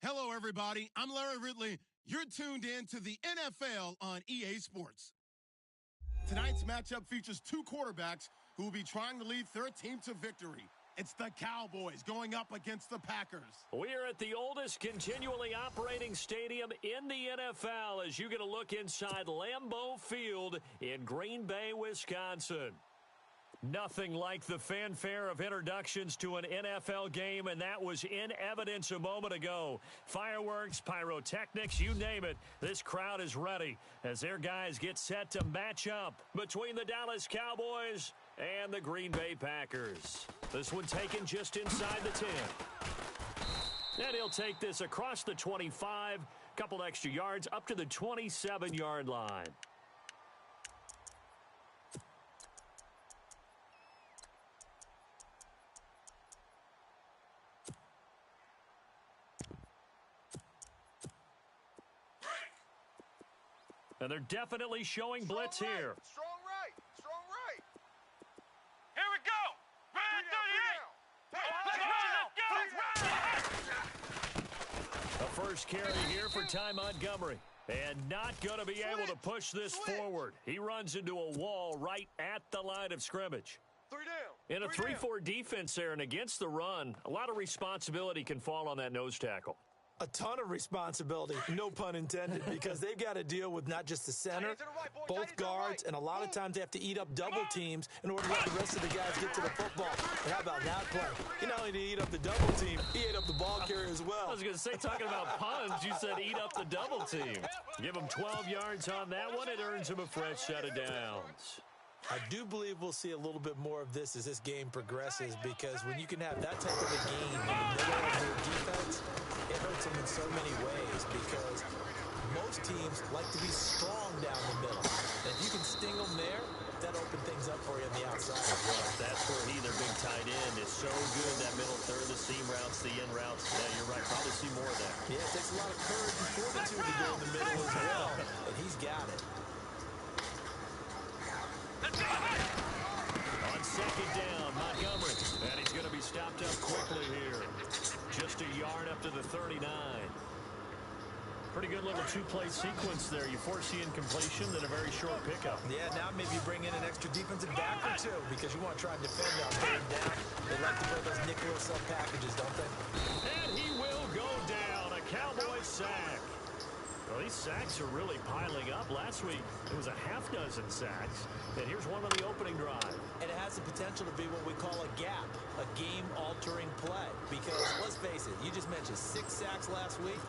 Hello, everybody. I'm Larry Ridley. You're tuned in to the NFL on EA Sports. Tonight's matchup features two quarterbacks who will be trying to lead their team to victory. It's the Cowboys going up against the Packers. We're at the oldest continually operating stadium in the NFL as you get a look inside Lambeau Field in Green Bay, Wisconsin. Nothing like the fanfare of introductions to an NFL game, and that was in evidence a moment ago. Fireworks, pyrotechnics, you name it. This crowd is ready as their guys get set to match up between the Dallas Cowboys and the Green Bay Packers. This one taken just inside the 10. And he'll take this across the 25, couple extra yards up to the 27-yard line. And they're definitely showing blitz here. Strong right. Strong right. Here we go. Run 38. The first carry here for Ty Montgomery. And not going to be able to push this forward. He runs into a wall right at the line of scrimmage. 3 down. In a 3-4 defense there and against the run, a lot of responsibility can fall on that nose tackle. A ton of responsibility, no pun intended, because they've got to deal with not just the center, both guards, and a lot of times they have to eat up double teams in order to let the rest of the guys get to the football. And how about that play? He not only did he eat up the double team, he ate up the ball carrier as well. I was going to say, talking about puns, you said eat up the double team. Give him 12 yards on that one. It earns him a fresh set of downs. I do believe we'll see a little bit more of this as this game progresses, because when you can have that type of a game in the middle of your defense, it hurts them in so many ways, because most teams like to be strong down the middle. And if you can sting them there, that opens things up for you on the outside as well. That's where their big tight end, is so good, that middle third, the seam routes, the in routes. Yeah, you're right. Probably see more of that. Yeah, it takes a lot of courage and fortitude to go in the middle as well, and he's got it. On second down, Montgomery. And he's going to be stopped up quickly here. Just a yard up to the 39. Pretty good little two-play sequence there. You force the incompletion, then a very short pickup. Yeah, now maybe you bring in an extra defensive back or two, because you want to try and defend on third down. They like to play those nickel sub packages, don't they? And he will go down. A Cowboy sack. Well, these sacks are really piling up. Last week, it was a half dozen sacks. And here's one on the opening drive. And it has the potential to be what we call a gap, a game-altering play. Because, let's face it, you just mentioned 6 sacks last week.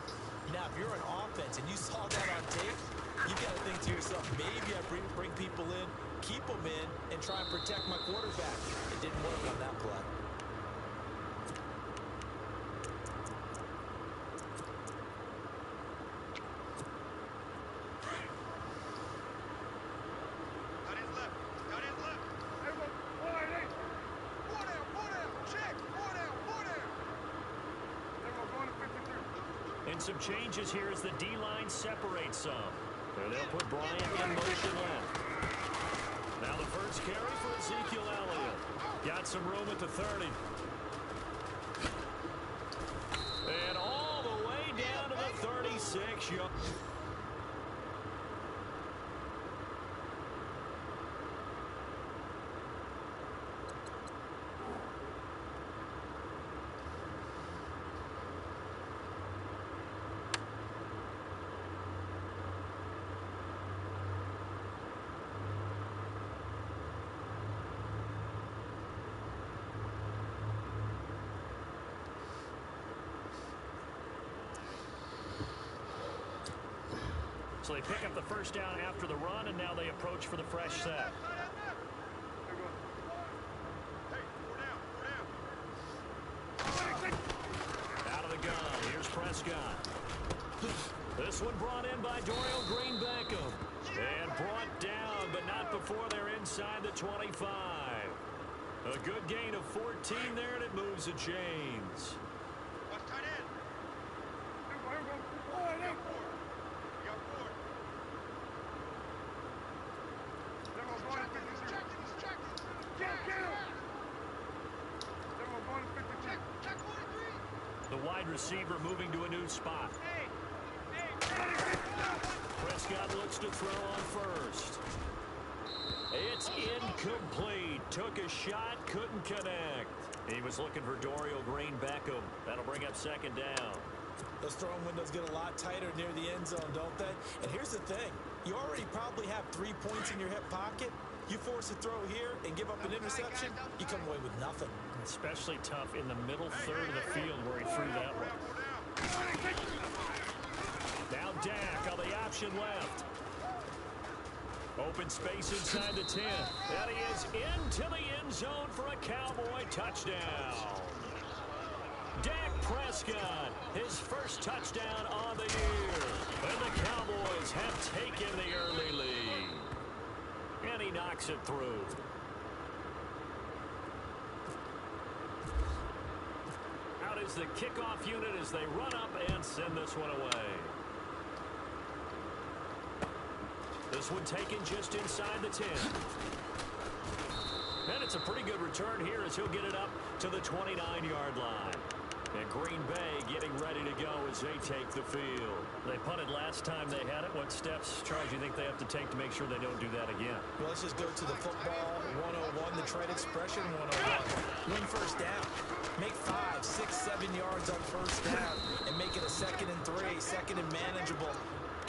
Now, if you're an offense and you saw that on tape, you got to think to yourself, maybe I bring people in, keep them in, and try and protect my quarterback. It didn't work on that play. And some changes here as the D-line separates some. And they'll put Bryant in motion left. Now the first carry for Ezekiel Elliott. Got some room at the 30. And all the way down to the 36. So they pick up the first down after the run, and now they approach for the fresh set. Out of the gun, here's Prescott. This one brought in by Dorial Green-Beckham. And brought down, but not before they're inside the 25. A good gain of 14 there, and it moves the chains. Watch tight end. The wide wide receiver moving to a new spot. Prescott looks to throw on first. It's incomplete. Took a shot, couldn't connect. He was looking for Dorial Green-Beckham. That'll bring up second down. Those throwing windows get a lot tighter near the end zone, don't they? And here's the thing. You already probably have 3 points in your hip pocket. You force a throw here and give up an interception, you come away with nothing. Especially tough in the middle third of the field where he threw that one. Now Dak on the option left. Open space inside the 10. And he is into the end zone for a Cowboy touchdown. Dak Prescott, his first touchdown on the year. And the Cowboys have taken the early lead. And he knocks it through. Out is the kickoff unit as they run up and send this one away. This one taken just inside the 10. And it's a pretty good return here as he'll get it up to the 29-yard line. And Green Bay getting ready to go as they take the field. They punted last time they had it. What steps, Charles, do you think they have to take to make sure they don't do that again? Well, let's just go to the football 101, the trade expression 101. Win first down. Make 5, 6, 7 yards on first down and make it a 2nd and 3, 2nd and manageable.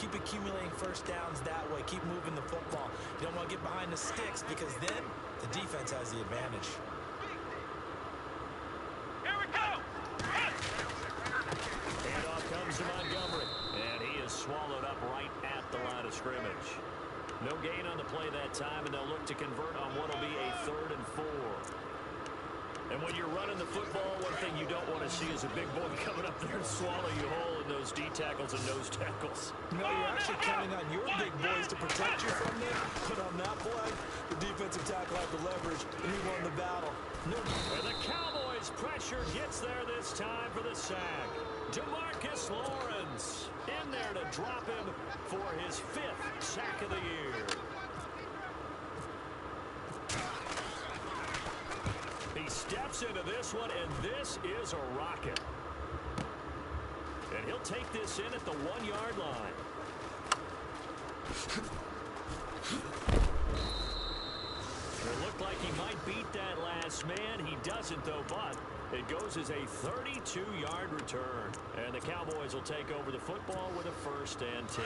Keep accumulating first downs that way. Keep moving the football. You don't want to get behind the sticks because then the defense has the advantage. Here we go! Handoff comes to Montgomery, and he is swallowed up right at the line of scrimmage. No gain on the play that time, and they'll look to convert on what will be a 3rd and 4. And when you're running the football, one thing you don't want to see is a big boy coming up there and swallow you whole in those D tackles and nose tackles. No, you're actually counting on your big boys to protect you from them. But on that play, the defensive tackle had the leverage, and he won the battle. No. And the Cowboys' pressure gets there this time for the sack. DeMarcus Lawrence in there to drop him for his 5th sack of the year. He steps into this one, and this is a rocket. And he'll take this in at the 1-yard line. It looked like he might beat that last man. He doesn't, though, but it goes as a 32-yard return. And the Cowboys will take over the football with a 1st and 10.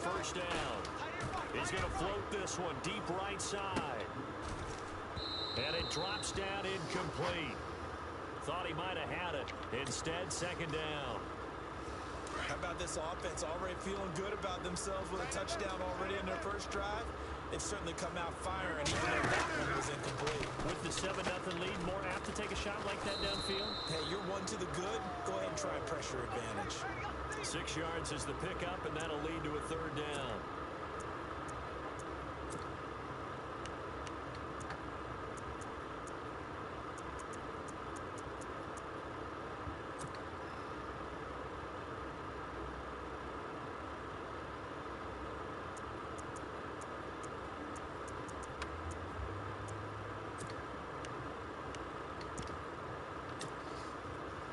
First down. He's going to float this one deep right side. And it drops down incomplete. Thought he might have had it. Instead, 2nd down. How about this offense already feeling good about themselves with a touchdown already in their first drive? They've certainly come out firing even though that one was incomplete. With the 7-0 lead, more apt to take a shot like that downfield? Hey, you're 1 to the good. Go ahead and try a pressure advantage. 6 yards is the pickup, and that'll lead to a 3rd down.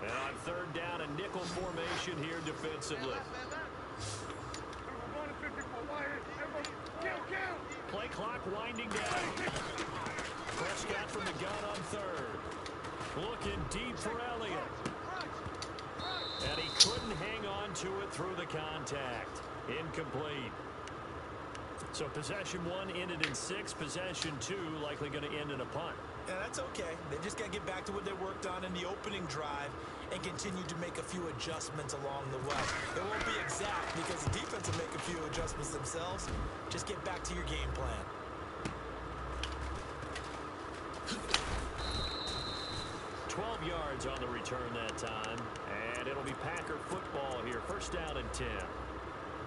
And on 3rd down, a nickel formation here defensively. Play clock winding down. Prescott from the gun on 3rd. Looking deep for Elliott. And he couldn't hang on to it through the contact. Incomplete. So possession 1 ended in 6. Possession 2 likely going to end in a punt. Yeah, that's okay. They just got to get back to what they worked on in the opening drive and continue to make a few adjustments along the way. It won't be exact because the defense will make a few adjustments themselves. Just get back to your game plan. Yards on the return that time, and it'll be Packer football here. 1st down and 10.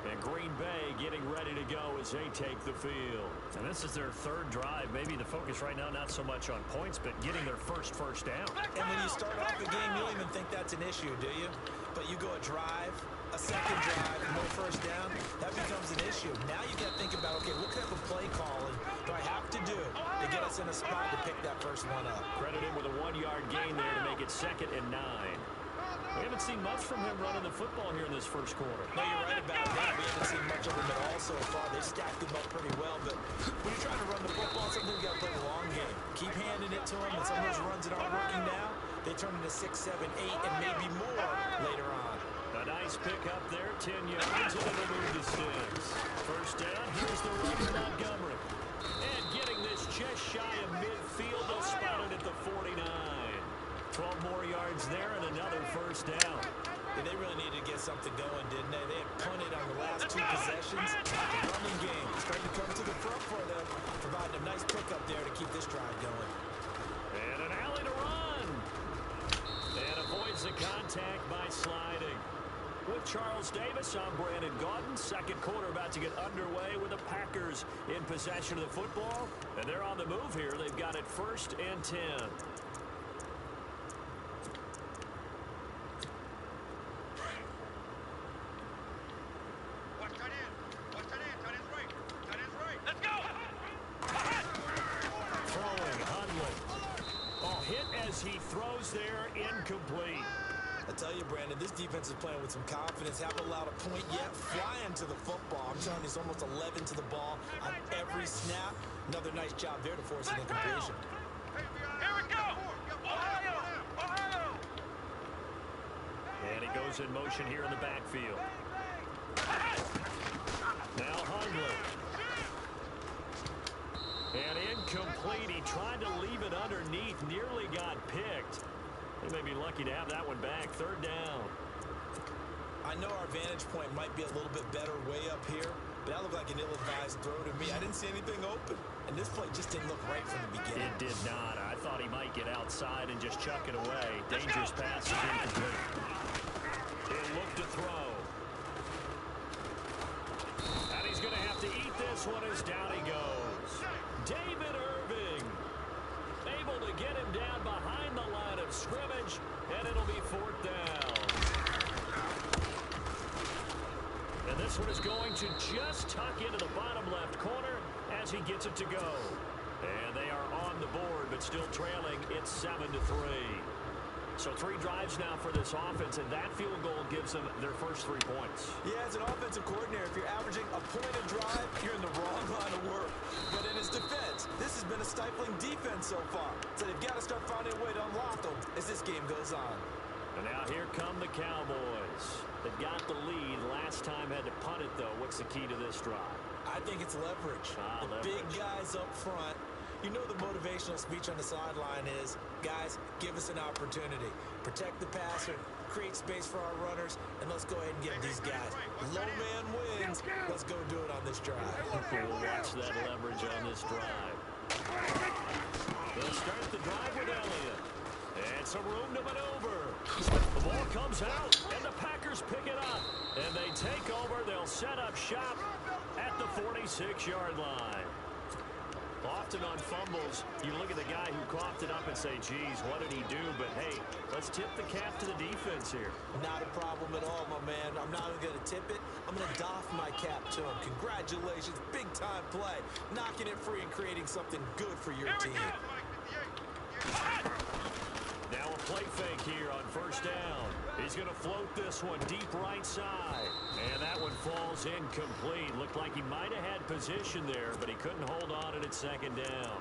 And Green Bay getting ready to go as they take the field. And this is their third drive. Maybe the focus right now not so much on points, but getting their first down. And when you start off a game, you don't even think that's an issue, do you? But you go a drive, a second drive, no first down, that becomes an issue. Now you got to think about, okay, what kind of a play calling do I have to do to get us in a spot to pick that first one up? Credited with a 1-yard gain there to make it 2nd and 9. We haven't seen much from him running the football here in this first quarter. No, you're right about that. We haven't seen much of him at all so far. They've stacked him up pretty well, but when you're trying to run the football, sometimes you got to play the long game. Keep handing it to him, and some of those runs that aren't working now, they turn into 6, 7, 8, and maybe more later on. A nice pick up there, 10 yards, and it'll move the sticks. First down, here's the run to Montgomery. And getting this just shy of midfield, they'll spot it at the 49. 12 more yards there and another first down. Yeah, they really needed to get something going, didn't they? They had punted on the last 2 possessions. Running game starting to come to the front for them, providing a nice pickup there to keep this drive going. And an alley to run. And avoids the contact by sliding. With Charles Davis, I'm Brandon Gaudin. Second quarter about to get underway with the Packers in possession of the football. And they're on the move here. They've got it 1st and 10. He throws there, incomplete. I tell you, Brandon, this defense is playing with some confidence. Haven't allowed a point yet. Flying to the football. I'm telling you, it's almost 11 to the ball on every snap. Another nice job there to force an incompletion. Here we go! Ohio! Ohio! And he goes in motion here in the backfield. Now Hundley. And incomplete. He tried to leave it underneath. Nearly got picked. They may be lucky to have that one back. 3rd down. I know our vantage point might be a little bit better way up here, but that looked like an ill-advised throw to me. I didn't see anything open, and this play just didn't look right from the beginning. It did not. I thought he might get outside and just chuck it away. Dangerous pass is incomplete. He'll look to throw. And he's going to have to eat this one as down he goes. David Irving able to get him down behind the line of scrimmage, and it'll be 4th down. And this one is going to just tuck into the bottom left corner as he gets it to go. And they are on the board, but still trailing. It's 7-3. So 3 drives now for this offense, and that field goal gives them their first 3 points. Yeah, as an offensive coordinator, if you're averaging a point a drive, you're in the wrong line of work. But in his defense, this has been a stifling defense so far. So they've got to start finding a way to unlock them as this game goes on. And now here come the Cowboys. They've got the lead. Last time had to punt it, though. What's the key to this drive? I think it's leverage. Leverage. Big guys up front. You know the motivational speech on the sideline is, guys, give us an opportunity. Protect the passer, create space for our runners, and let's go ahead and get these guys. Low man wins. Let's go do it on this drive. We'll watch that leverage on this drive. They'll start the drive with Elliott. And some room to maneuver. The ball comes out, and the Packers pick it up. And they take over. They'll set up shop at the 46-yard line. Often on fumbles, you look at the guy who coughed it up and say, geez, what did he do? But, hey, let's tip the cap to the defense here. Not a problem at all, my man. I'm not even going to tip it. I'm going to doff my cap to him. Congratulations. Big-time play. Knocking it free and creating something good for your team. Now a play fake here on first down. He's going to float this one deep right side. And that one falls incomplete. Looked like he might have had position there, but he couldn't hold on it at 2nd down.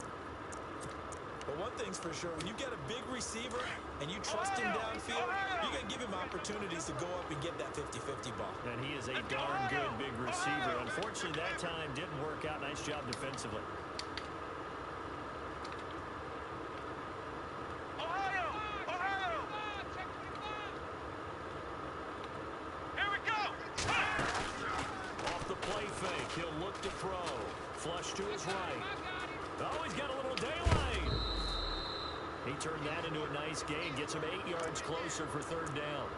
But one thing's for sure, when you get a big receiver and you trust him downfield, you got to give him opportunities to go up and get that 50-50 ball. And he is a darn good big receiver. Unfortunately, that time didn't work out. Nice job defensively. He'll look to throw. Flush to his right. Oh, he's got a little daylight. He turned that into a nice gain, gets him 8 yards closer for third down.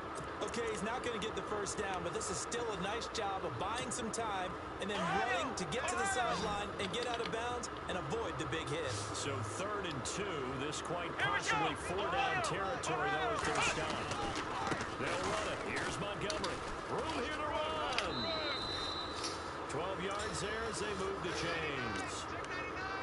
Okay, he's not going to get the first down, but this is still a nice job of buying some time and then running to get to the sideline and get out of bounds and avoid the big hit. So 3rd and 2, this quite possibly 4-down territory, though, as they're stopped. They'll run it. Here's Montgomery. Room here to run. 12 yards there as they move the chains.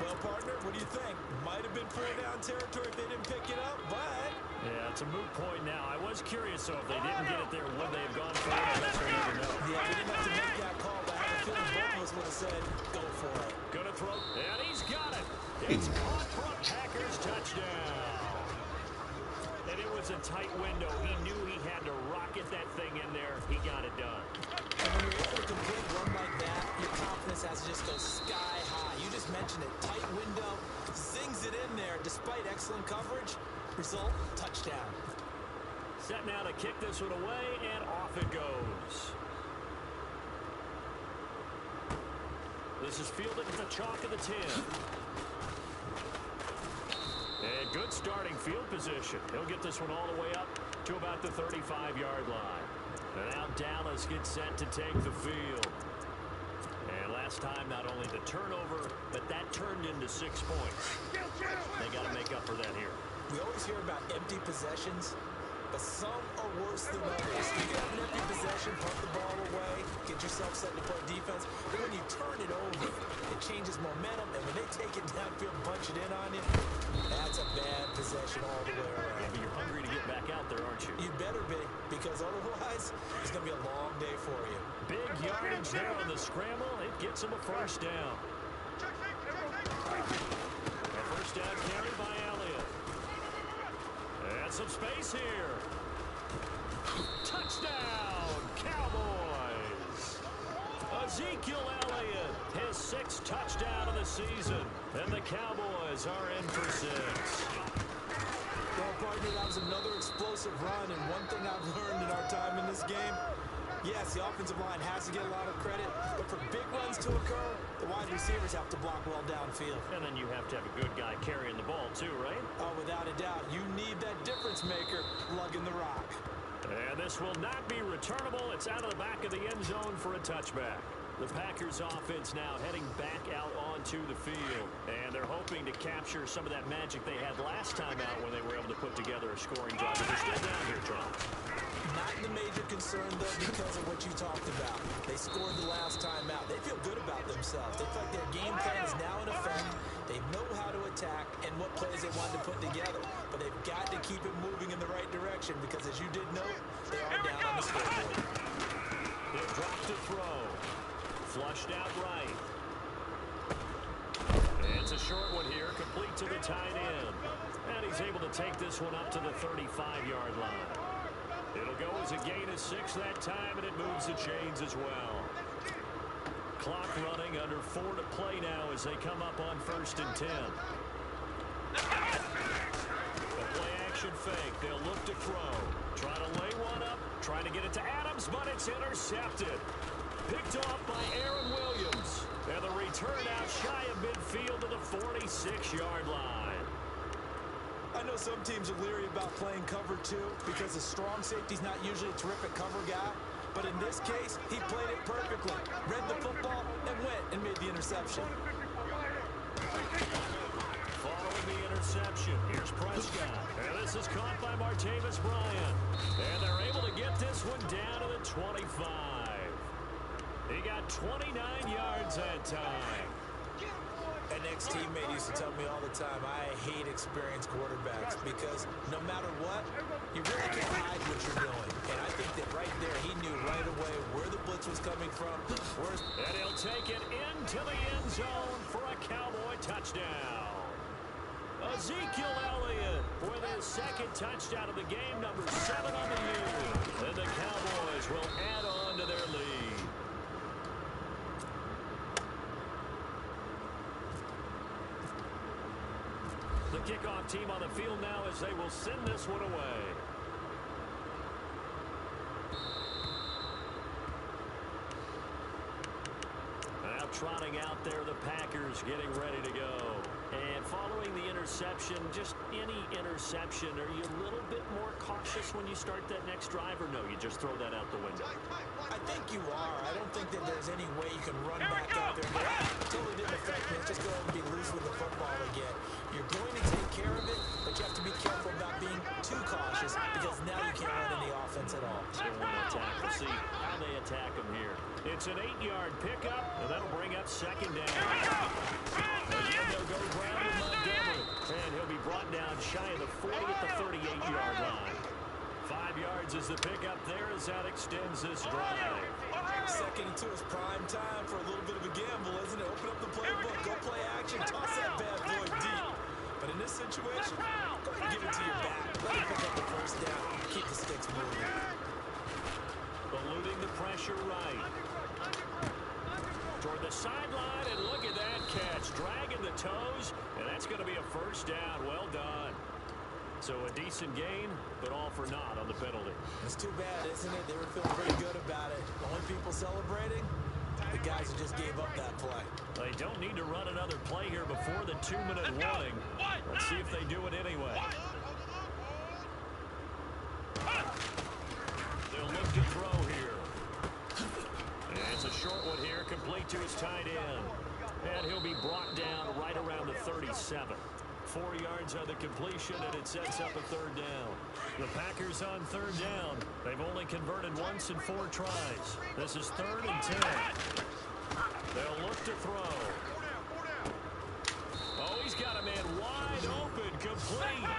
Well, partner, what do you think? Might have been 4-down territory if they didn't pick it up, but... Yeah, it's a moot point now. I was curious, though, if they didn't get it there, would they have gone for it? That's what we need to know. Yeah, we didn't have to make that call, but I have a feeling both of us would have said, go for it. Gonna throw, and he's got it. It's caught for a Packers touchdown. And it was a tight window. He knew he had to rocket that thing in there. He got it done. And when you're able to complete a run like that, your confidence has to just go sky high. You just mentioned it. Tight window, zings it in there despite excellent coverage. Result, touchdown. Set now to kick this one away, and off it goes. This is fielded at the chalk of the 10. And good starting field position. He'll get this one all the way up to about the 35-yard line. And now Dallas gets set to take the field. And last time, not only the turnover, but that turned into 6 points. They got to make up for that here. We always hear about empty possessions, but some are worse than others. You can have an empty possession, punt the ball away, get yourself set to play defense, but when you turn it over, it changes momentum, and when they take it downfield, bunch it in on you, that's a bad possession all the way around. Yeah, but you're hungry to get back out there, aren't you? You better be, because otherwise, it's going to be a long day for you. Big yardage there on the scramble. It gets him a first down. A first down carry by Elliott. And some space here. Touchdown, Cowboys. Ezekiel Elliott, his 6th touchdown of the season. And the Cowboys are in for 6. Well, partner, that was another explosive run, and one thing I've learned in our time in this game, yes, the offensive line has to get a lot of credit, but for big runs to occur, the wide receivers have to block well downfield. And then you have to have a good guy carrying the ball too, right? Oh, without a doubt. You need that difference maker lugging the rock. And this will not be returnable. It's out of the back of the end zone for a touchback. The Packers offense now heading back out onto the field. And they're hoping to capture some of that magic they had last time out when they were able to put together a scoring drive. But they're still down here, John. Not the major concern, though, because of what you talked about. They scored the last time out. They feel good about themselves. They feel like their game plan is now in effect. They know how to attack and what plays they want to put together. But they've got to keep it moving in the right direction because, as you did note, they are down on the scoreboard. They've dropped to throw. Flushed out right. And it's a short one here, complete to the tight end. And he's able to take this one up to the 35-yard line. It'll go as a gain of 6 that time, and it moves the chains as well. Clock running, under 4 to play now as they come up on 1st and 10. A play-action fake. They'll look to throw. Try to lay one up. Trying to get it to Adams, but it's intercepted. Picked off by Aaron Williams. And the return out shy of midfield to the 46-yard line. I know some teams are leery about playing cover 2 because the strong safety's not usually a terrific cover guy. But in this case, he played it perfectly. Read the football and went and made the interception. Following the interception, here's Prescott. And this is caught by Martavis Bryant. And they're able to get this one down to the 25. He got 29 yards that time. An ex-teammate used to tell me all the time, I hate experienced quarterbacks because no matter what, you really can't hide what you're doing. And I think that right there, he knew right away where the blitz was coming from. And he'll take it into the end zone for a Cowboy touchdown. Ezekiel Elliott with his 2nd touchdown of the game, number 7 on the year. And the Cowboys will add on to their lead. The kickoff team on the field now as they will send this one away. Now trotting out there, the Packers getting ready to go. And following the interception, just any interception, are you a little bit more cautious when you start that next drive, or no, you just throw that out the window? I think you are. I don't think that there's any way you can run back out there and go, totally didn't affect me. Just go ahead and be loose with the football again. You're going to take care of it, but you have to be careful about being too cautious because now you can't run any offense at all. Still want to attack. We'll see how they attack him here. It's an 8-yard pickup, and that'll bring up second down. Again, they'll go ground with Montgomery, and he'll be brought down shy of the 40 at the 38-yard line. 5 yards is the pickup there as that extends this drive. Second and 2 is prime time for a little bit of a gamble, isn't it? Open up the playbook, go play action, toss that bad boy deep. But in this situation, go ahead and give it to your back. Let him pick up the first down. Keep the sticks moving. Eluding the pressure right. Toward the sideline, and look at that catch. Dragging the toes, and that's going to be a first down. Well done. So a decent gain, but all for naught on the penalty. It's too bad, isn't it? They were feeling pretty good about it. The only people celebrating, the guys who just gave up that play. They don't need to run another play here before the 2-minute warning. Let's see if they do it anyway. They'll look to throw here. And it's a short one here, complete to his tight end. And he'll be brought down right around the 37. 4 yards on the completion, and it sets up a third down. The Packers on third down. They've only converted once in 4 tries. This is 3rd and 10. They'll look to throw. Oh, he's got a man wide open, complete.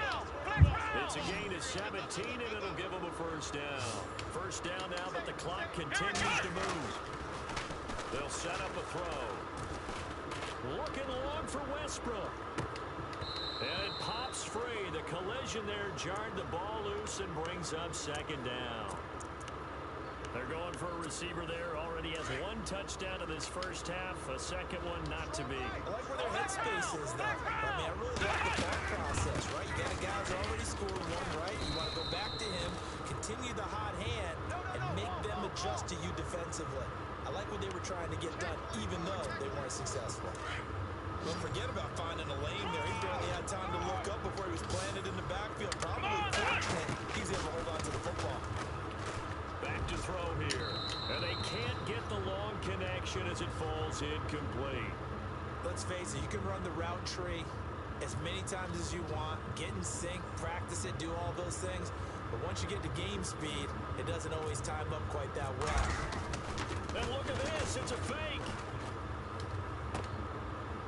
It's a gain of 17, and it'll give him a first down. First down now, but the clock continues to move. They'll set up a throw. Looking long for Westbrook. And it pops free. The collision there jarred the ball loose and brings up second down. They're going for a receiver there. Already has 1 touchdown in this first half. A second one not to be. I like where their headspace is, though. I mean, I really like the thought process, right? You got a guy who's already scored 1, right? You want to go back to him, continue the hot hand, and make them adjust to you defensively. I like what they were trying to get done, even though they weren't successful. Don't forget about finding a lane there. He barely had time to look up before he was planted in the backfield. Probably fortunate he's able to hold on to the football. Back to throw here. And they can't get the long connection as it falls incomplete. Let's face it, you can run the route tree as many times as you want, get in sync, practice it, do all those things. But once you get to game speed, it doesn't always time up quite that well. And look at this. It's a fake.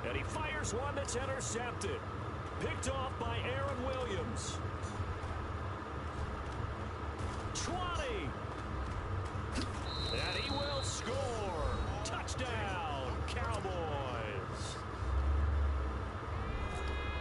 And he fires one that's intercepted. Picked off by Aaron Williams. 20. And he will score. Touchdown, Cowboys.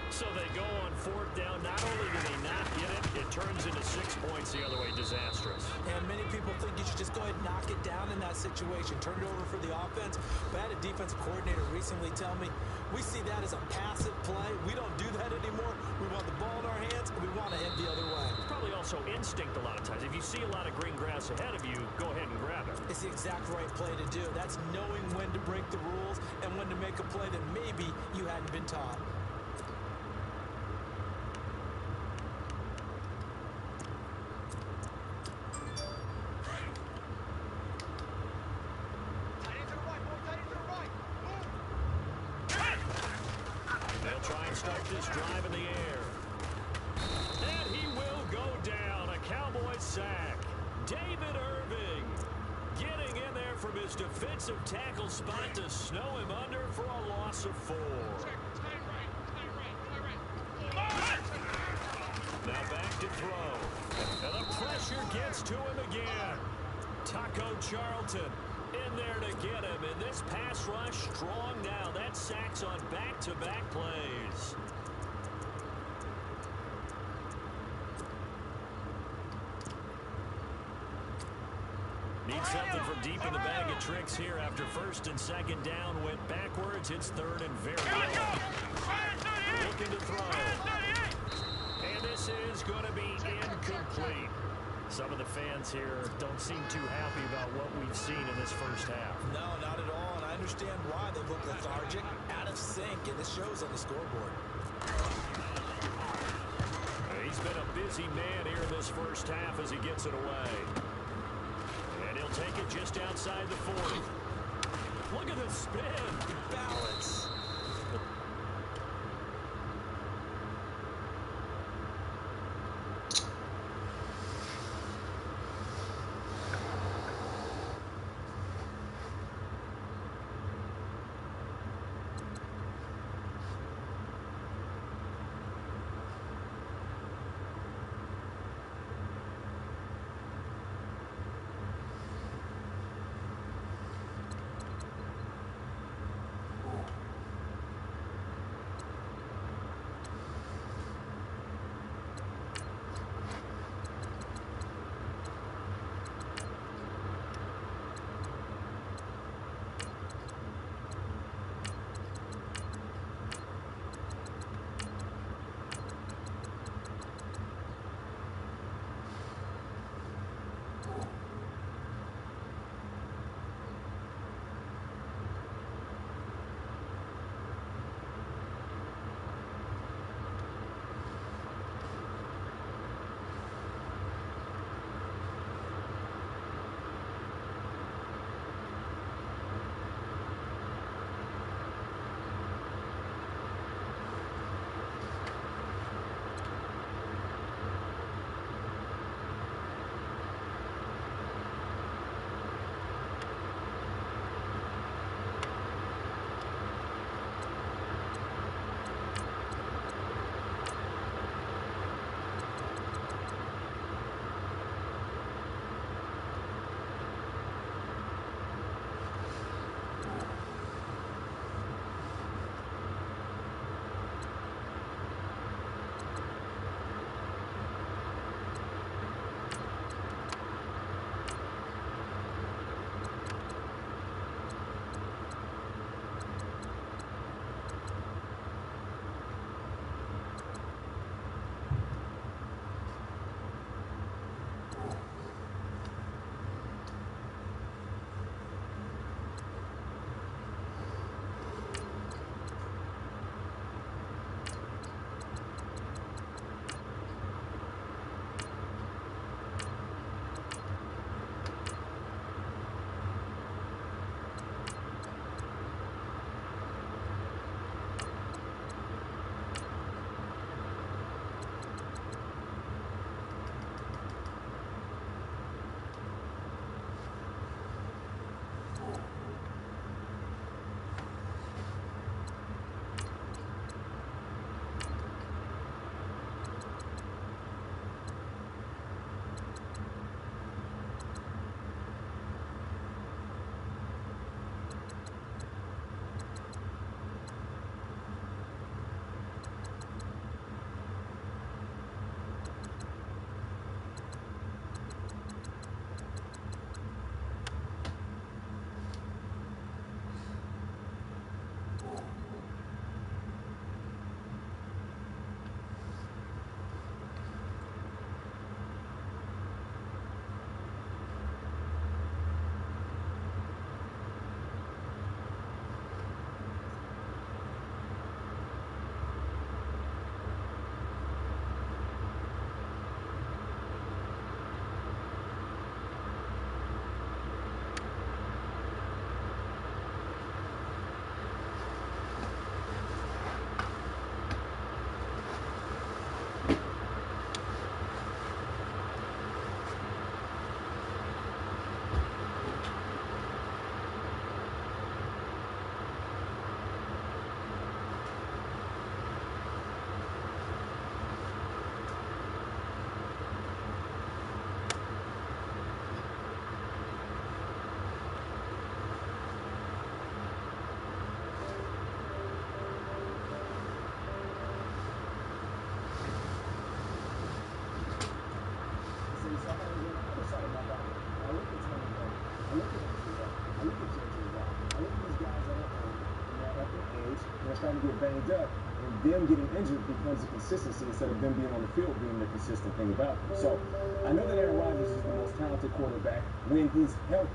So they go on 4th down. Not only do they not get it, it turns into 6 points the other way. Disastrous. And many people think you should just go ahead and knock it down in that situation. Turn it over for the offense. But I had a defensive coordinator recently tell me, we see that as a passive play. We don't do that anymore. We want the ball in our hands, and we want to head the other way. Probably also instinct a lot of times. If you see a lot of green grass ahead of you, go ahead and grab it. It's the exact right play to do. That's knowing when to break the rules and when to make a play that maybe you hadn't been taught. Start this drive in the air. And he will go down. A Cowboys sack. David Irving getting in there from his defensive tackle spot to snow him under for a loss of 4. Now back to throw. And the pressure gets to him again. Taco Charlton in there to get him, and this pass rush strong now. That sacks on back-to-back plays. Need something from deep in the bag of tricks here after 1st and 2nd down went backwards. It's 3rd and very long. Looking to throw. And this is going to be incomplete. Some of the fans here don't seem too happy about what we've seen in this first half. No, not at all, and I understand why. They look lethargic, out of sync, and it shows on the scoreboard. He's been a busy man here in this first half as he gets it away. And he'll take it just outside the 40. Look at the spin. Balance. and they're starting to get banged up, and them getting injured becomes a consistency instead of them being on the field being the consistent thing about them. So I know that Aaron Rodgers is the most talented quarterback when he's healthy.